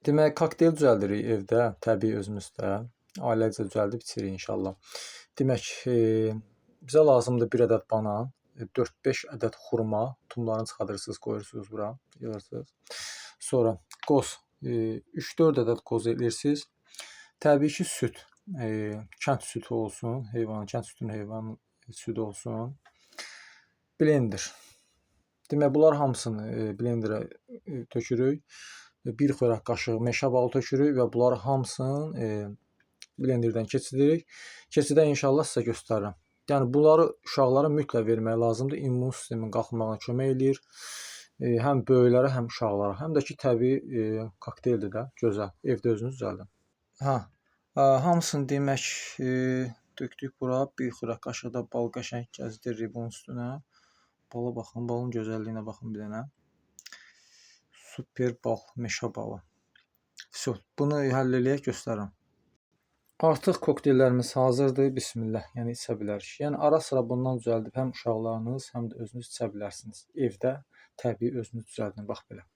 Demək, kokteyl düzəldirik evdə, təbii özümüzdə. Ailecə düzəldib içirik inşallah. Demək, bizə lazımdır 1 ədəd banan, 4-5 ədəd xurma, tumlarını çıxardırsınız, qoyursunuz bura, yığırsınız. Sonra qoz, 3-4 ədəd qoz eləyirsiniz. Təbii ki, süd, kənd südü olsun, kənd südünün heyvanın südü olsun. Blender. Demək, bunlar hamısını blenderə tökürük. 1 xörək qaşığı meşə balı tökürük və bunları hamısını blenderdən keçiririk. Keçidən inşallah sizə göstərirəm. Yəni, bunları uşaqlara mütləq vermək lazımdır. İmmun sistemin qalxmağına kömək eləyir. Həm böyüklərə, həm uşaqlara. Həm də ki, təbii kokteyldir də, gözəl. Evdə özünüz düzəldin. Hamısını demək, tökdük bura. 1 xörək qaşığı da bal qəşəng gəzdiririk bunun üstünə. Bala baxın, balın gözəlliyinə baxın bir dənə. Super bal, meşə balı. Bunu həll eləyək, göstərirəm. Artıq kokteyllərimiz hazırdır. Bismillah, yəni içə bilərik. Yəni ara sıra bundan düzəldib həm uşaqlarınız, həm də özünüz içə bilərsiniz. Evdə təbii özünüz düzəldin, bax belə.